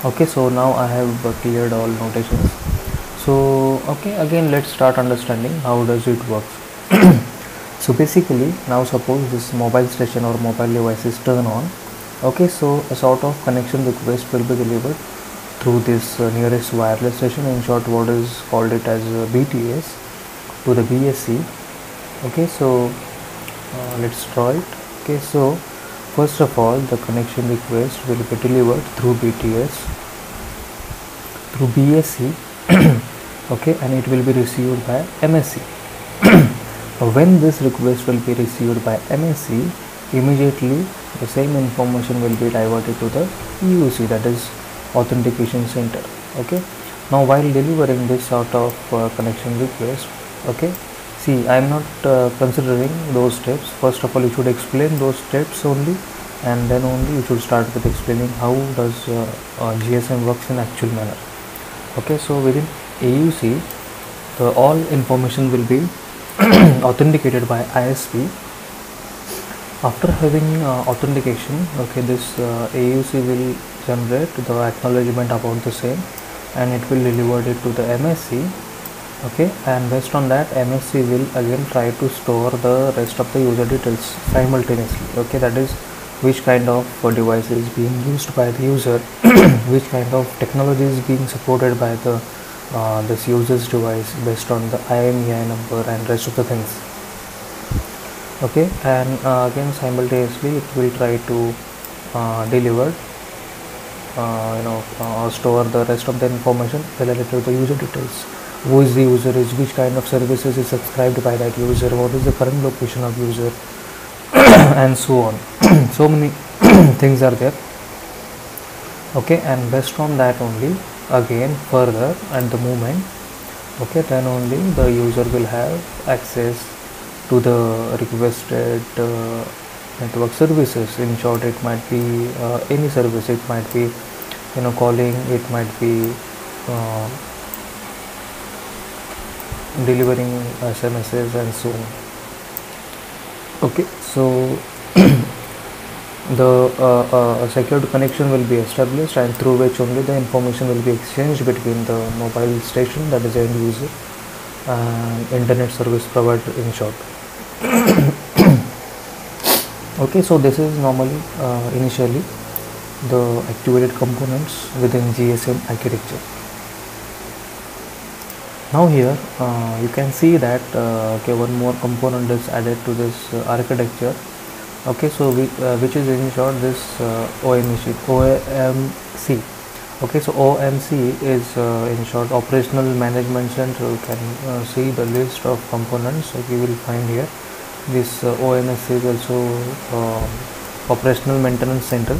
Okay, so now I have cleared all notations. So okay, again let's start understanding how does it work. So basically, now suppose this mobile station or mobile device is turned on. Okay, so a sort of connection request will be delivered through this nearest wireless station, in short what is called it as BTS, to the BSC. Okay, so let's draw it. Okay, so first of all the connection request will be delivered through BTS through BSC. Okay, and it will be received by MSC. When this request will be received by MSC, immediately the same information will be diverted to the EUC, that is authentication center. Okay, now while delivering this sort of connection request, okay, see, I am not considering those steps. First of all, you should explain those steps only, and then only you should start with explaining how does GSM works in actual manner. Okay, so within AUC, all information will be authenticated by ISP. After having authentication, okay, this AUC will generate the acknowledgement about the same, and it will deliver it to the MSC. Okay, and based on that, MSC will again try to store the rest of the user details simultaneously. Okay, that is which kind of device is being used by the user, which kind of technology is being supported by the this user's device based on the IMEI number and rest of the things. Okay, and again simultaneously it will try to deliver or store the rest of the information related to the user details. Who is the user, is which kind of services is subscribed by that user, what is the current location of user, and so on. So many things are there. Okay, and based on that only, again further at the moment, okay, then only the user will have access to the requested network services. In short, it might be any service. It might be calling, it might be delivering SMSs and so on. Okay, so the secured connection will be established, and through which only the information will be exchanged between the mobile station, that is the end user, and internet service provider, in short. Okay, so this is normally initially the activated components within GSM architecture. Now here you can see that okay, one more component is added to this architecture. Okay, so which is in short this OMC. Okay, so OMC is in short operational management center. You can see the list of components. So you will find here this OMC is also operational maintenance center.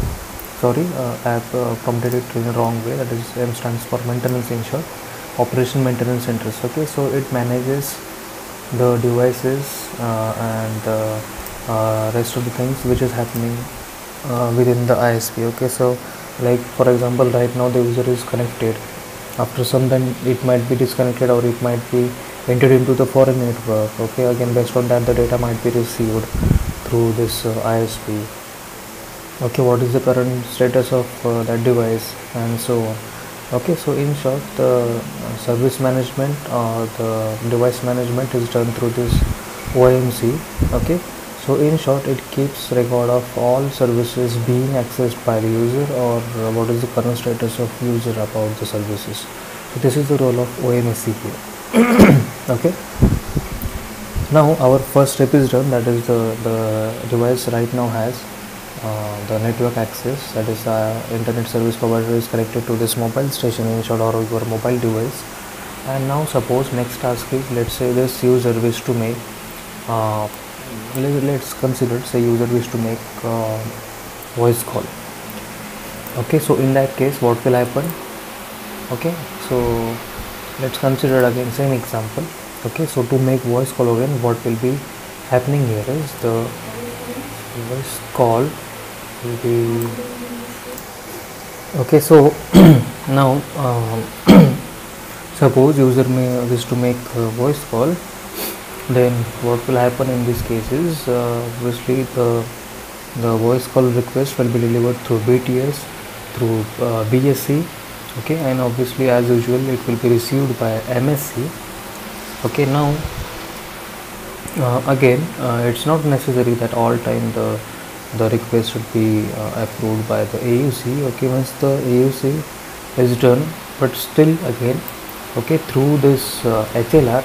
Sorry, I have completed it in the wrong way. That is, M stands for maintenance, in short. Operation maintenance centers. Okay, so it manages the devices and the rest of the things which is happening within the ISP. Okay, so like for example, right now the user is connected. After some time it might be disconnected, or it might be entered into the foreign network. Okay, again based on that the data might be received through this ISP. Okay, what is the current status of that device, and so on. Okay, so in short, the service management or the device management is done through this OMC. Okay, so in short, it keeps record of all services being accessed by the user, or what is the current status of user about the services. So this is the role of OMC here. Okay, now our first step is done, that is the device right now has the network access, that is internet service provider is connected to this mobile station, in short, or your mobile device. And now suppose next task is, let's say this user wish to make let's consider, say user wish to make voice call. Okay, so in that case what will happen? Okay, so let's consider again same example. Okay, so to make voice call again, what will be happening here is the voice call will be okay. So now suppose user may wish to make a voice call, then what will happen in this case is obviously the voice call request will be delivered through BTS through BSc, okay, and obviously as usual it will be received by MSc. Okay, now again it's not necessary that all time the request should be approved by the AUC. Okay, once the AUC is done, but still again, okay, through this HLR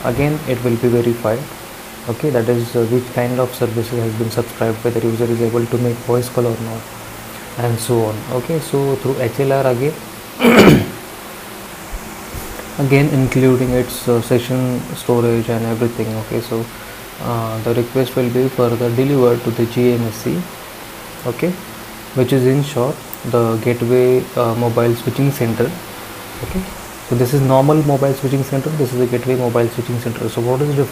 again it will be verified. Okay, that is which kind of services has been subscribed, whether user is able to make voice call or not, and so on. Okay, so through HLR again including its session storage and everything. Okay, so the request will be further delivered to the GMSC, okay, which is in short the gateway mobile switching center. Okay, so this is normal mobile switching center, this is a gateway mobile switching center. So what is the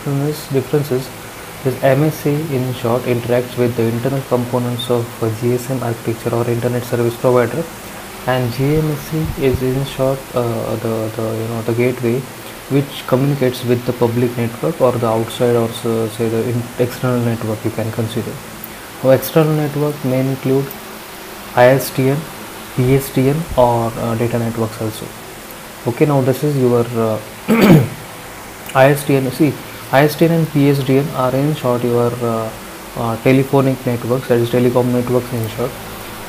differences? This MSC in short interacts with the internal components of GSM architecture or internet service provider, and GMSC is in short the gateway which communicates with the public network or the outside, or say the external network you can consider. Now external network may include ISDN, PSTN or data networks also. Okay, now this is your ISDN. See, ISDN and PSDN are in short your telephonic networks, that is telecom networks in short.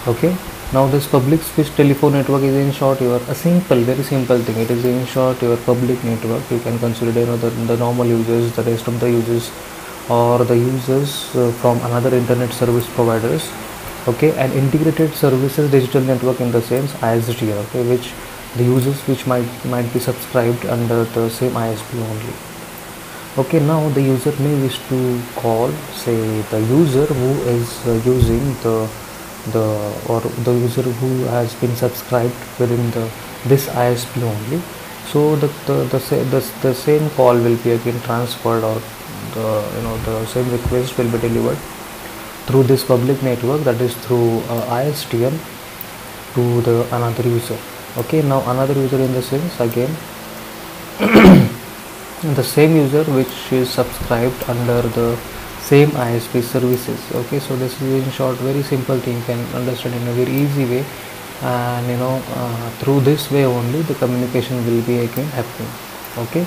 Okay, now this public switch telephone network is in short your very simple thing. It is in short your public network. You can consider the normal users, the rest of the users, or the users from another internet service providers. Okay, and integrated services digital network in the sense ISDN. Okay, which the users which might be subscribed under the same ISP only. Okay, now the user may wish to call, say, the user who is using the user who has been subscribed within this ISP only. So the same call will be again transferred, or the same request will be delivered through this public network, that is through ISDN, to the another user. Okay, now another user in the sense again the same user which is subscribed under the same ISP services. Okay, so this is in short very simple thing, you can understand in a very easy way, and through this way only the communication will be again happening. Okay,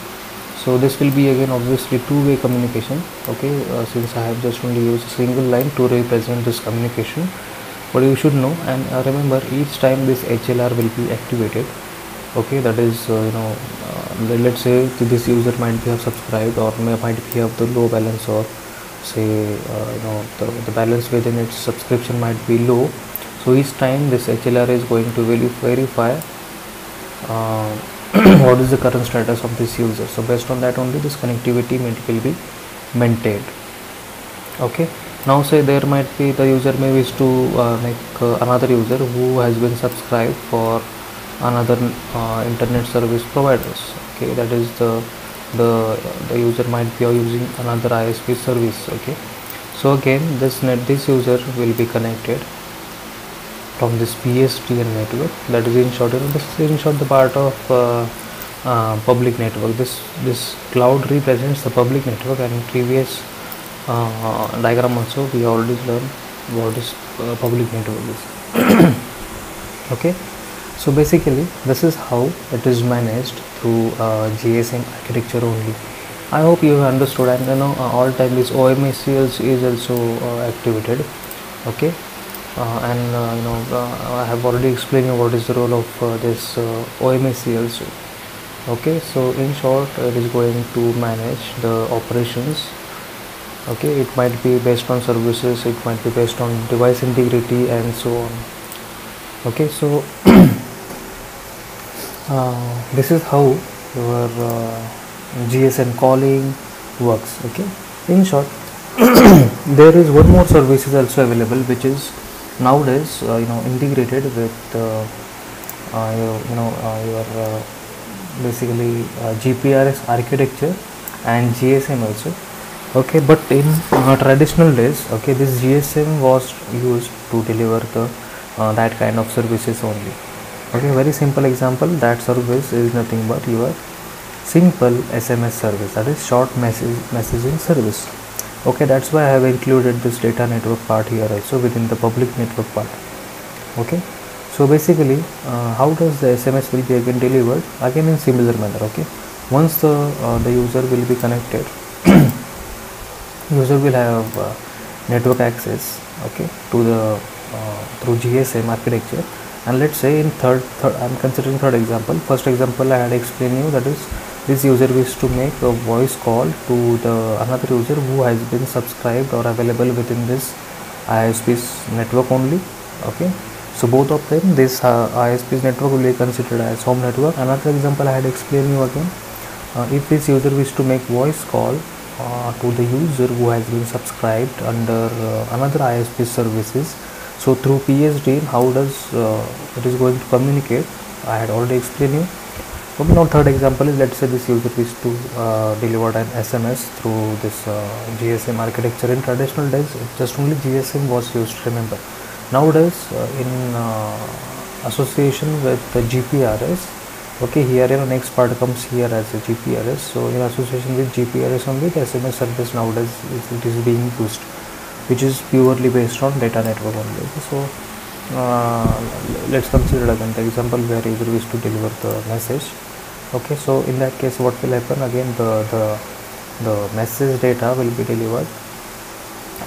so this will be again obviously two-way communication. Okay, since I have just only used a single line to represent this communication, but you should know and remember each time this HLR will be activated. Okay, that is let's say this user might be have subscribed or might be have the low balance, or say the balance within its subscription might be low. So each time this HLR is going to verify what is the current status of this user. So based on that only this connectivity will be maintained. Okay, now say there might be the user may wish to make another user who has been subscribed for another internet service providers. Okay, that is the user might be using another ISP service. Okay, so again this user will be connected from this PSTN network, that is in short this is in short the part of public network. This cloud represents the public network, and in previous diagram also we already learned what is public network is. Okay, so basically this is how it is managed through GSM architecture only. I hope you have understood, and all time this OMACL is also activated. Okay, and I have already explained you what is the role of this OMACL. Okay, so in short it is going to manage the operations. Okay, it might be based on services, it might be based on device integrity and so on. Okay, so this is how your GSM calling works. Okay, in short there is one more service is also available, which is nowadays integrated with your basically GPRS architecture and GSM also. Okay, but in traditional days, okay, this GSM was used to deliver the that kind of services only. Okay, very simple example, that service is nothing but your simple SMS service, that is short messaging service. Okay, that's why I have included this data network part here also within the public network part. Okay, So basically, how does the SMS will be again delivered? Again in similar manner. Okay, once the user will be connected, user will have network access, okay, to the through GSM architecture. And let's say in third I'm considering third example. First example I had explained you, that is this user wishes to make a voice call to the another user who has been subscribed or available within this ISP's network only. Okay, so both of them, this ISP's network will be considered as home network. Another example I had explained you again, if this user wishes to make voice call to the user who has been subscribed under another ISP services. So through PSDN, how does it is going to communicate? I had already explained you. Okay, now third example is, let's say this user wishes to deliver an SMS through this GSM architecture. In traditional days, just only GSM was used, remember. Nowadays, in association with the GPRS, okay, here next part comes here as a GPRS. So in association with GPRS only, the SMS service nowadays it is being used, which is purely based on data network only. Okay, so let's consider again the example where user wishes to deliver the message. Okay, so in that case, what will happen? Again, the message data will be delivered.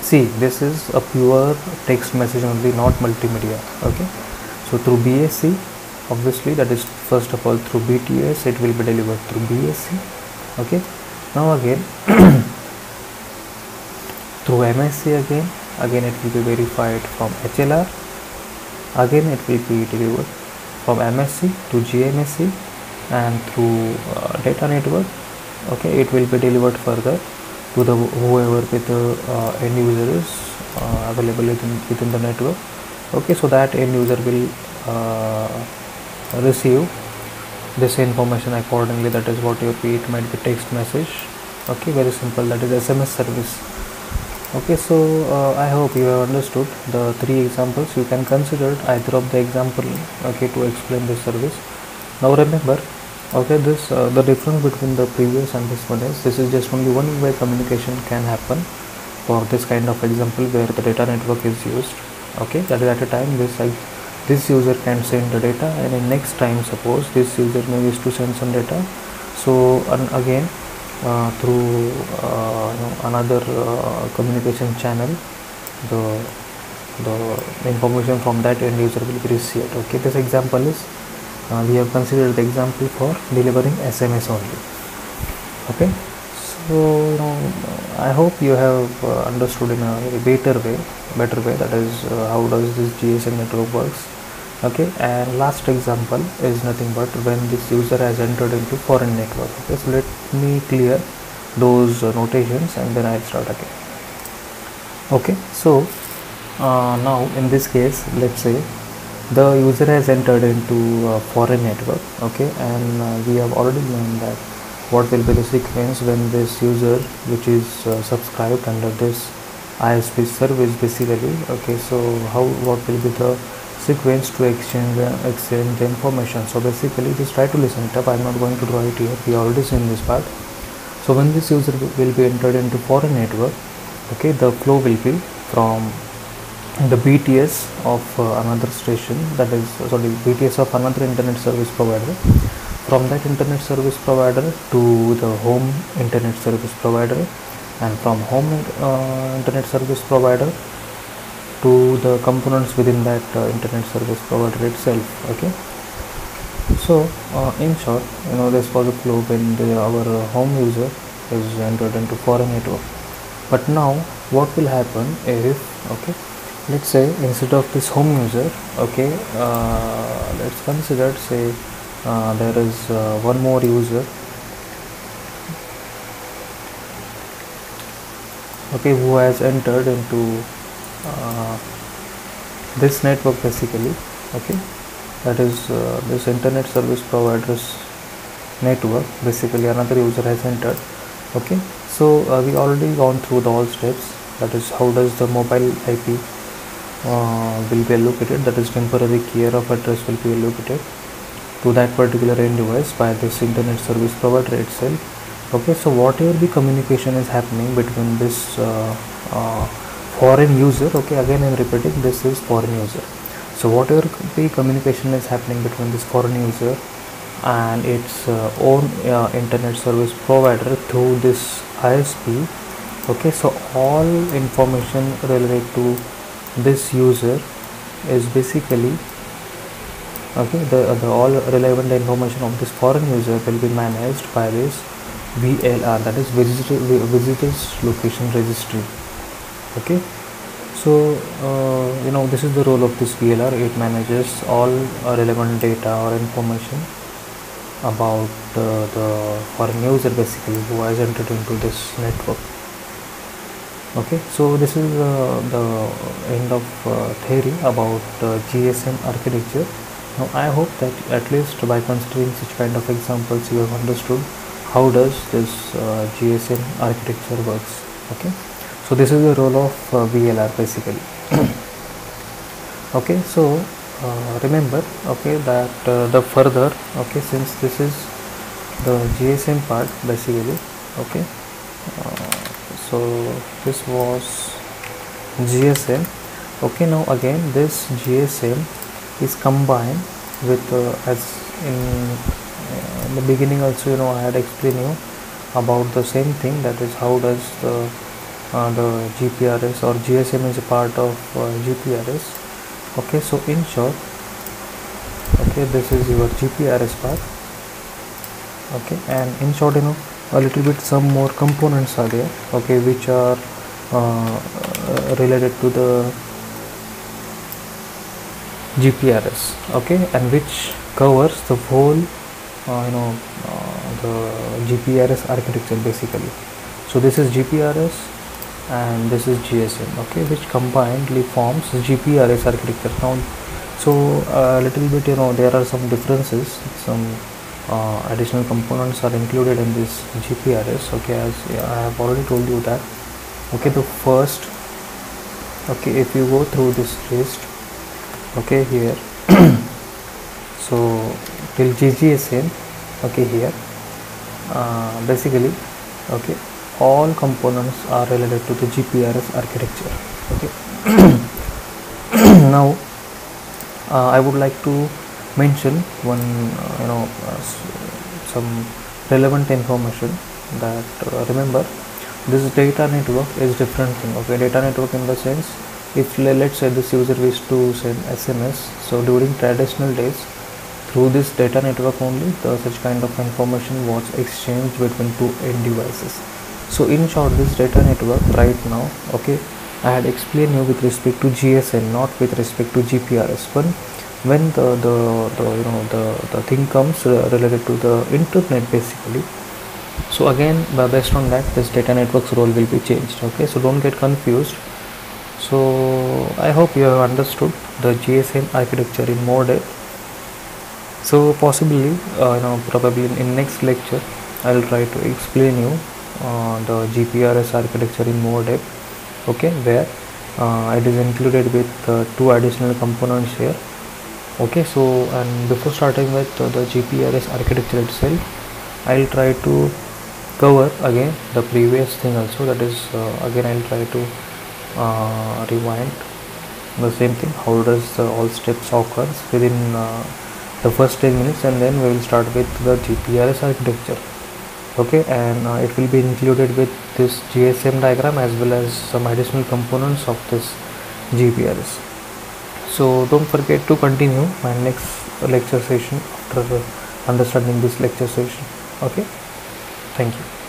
See, this is a pure text message only, not multimedia. Okay, so through BSC, obviously, that is first of all through BTS, it will be delivered through BSC. Okay, now again through MSC, again it will be verified from HLR. Again it will be delivered from MSC to GMSC, and through data network, okay, it will be delivered further to the whoever with the end user is available within the network. Okay, so that end user will receive this information accordingly. That is what your be, it might be text message. Okay, very simple, that is SMS service. Okay, so I hope you have understood the three examples. You can consider either of the example, okay, to explain this service. Now remember, okay, this the difference between the previous and this one is, this is just only one way communication can happen for this kind of example where the data network is used. Okay, that is at a time this user can send the data, and in next time suppose this user may wish to send some data. So again through another communication channel, the information from that end user will be received. Okay, this example is we have considered the example for delivering SMS only. Okay, so I hope you have understood in a very better way, that is how does this GSM network works. Okay, and last example is nothing but when this user has entered into foreign network. Okay, so let me clear those notations and then I'll start again. Okay, so now in this case, let's say the user has entered into a foreign network. Okay, and we have already learned that what will be the sequence when this user which is subscribed under this ISP service basically. Okay, so what will be the sequence to exchange the information. So basically, just try to listen it up. I'm not going to draw it here, we already seen this part. So when this user will be entered into foreign network, okay, the flow will be from the BTS of another station, that is BTS of another internet service provider, from that internet service provider to the home internet service provider, and from home internet service provider to the components within that internet service provider itself. Okay, so in short, this was a flow when our home user is entered into foreign network. But now what will happen if, okay, let's say instead of this home user, okay, let's consider, say there is one more user, okay, who has entered into this network basically. Okay, that is this internet service provider's network basically, another user has entered. Okay, so we already gone through all steps, that is how does the mobile IP will be allocated, that is temporary key of address will be allocated to that particular end device by this internet service provider itself. Okay, so whatever the communication is happening between this foreign user, okay, again I'm repeating, this is foreign user. So whatever the communication is happening between this foreign user and its own internet service provider through this ISP, okay, so all information related to this user is basically, okay, the all relevant information of this foreign user will be managed by this VLR, that is visitors location registry. Okay, so this is the role of this VLR. It manages all relevant data or information about the foreign user basically who has entered into this network. Okay, so this is the end of theory about GSM architecture. Now I hope that at least by considering such kind of examples you have understood how does this GSM architecture works. Okay, so this is the role of VLR basically. Okay, so remember, okay, that the further, okay, since this is the GSM part basically, okay, so this was GSM. Okay, now again this GSM is combined with as in the beginning also, I had explained you about the same thing, that is how does the GPRS or GSM is a part of GPRS. Okay, so in short, okay, this is your GPRS part. Okay, and in short, a little bit some more components are there, okay, which are related to the GPRS, okay, and which covers the whole the GPRS architecture basically. So this is GPRS and this is GSM, okay, which combinedly forms GPRS architecture. Now, so a little bit, there are some differences, some additional components are included in this GPRS. Okay, as I have already told you that, okay, the first, okay, if you go through this list, okay, here so till GGSM, okay, here basically, okay, all components are related to the GPRS architecture. Okay. Now I would like to mention one some relevant information, that remember, this data network is different thing. Okay, data network in the sense, if let's say this user wishes to send SMS, so during traditional days through this data network only such kind of information was exchanged between two end devices. So in short, this data network right now, okay, I had explained you with respect to GSM, not with respect to GPRS. When the thing comes related to the internet basically, so again based on that, this data network's role will be changed. Okay, so don't get confused. So I hope you have understood the GSM architecture in more depth. So possibly probably in next lecture I will try to explain you the GPRS architecture in more depth, okay, where it is included with two additional components here. Okay, so and before starting with the GPRS architecture itself, I will try to cover again the previous thing also, that is again I will try to rewind the same thing, how does all steps occurs within the first 10 minutes, and then we will start with the GPRS architecture. Okay, and it will be included with this GSM diagram as well as some additional components of this GPRS. So don't forget to continue my next lecture session after understanding this lecture session. Okay, thank you.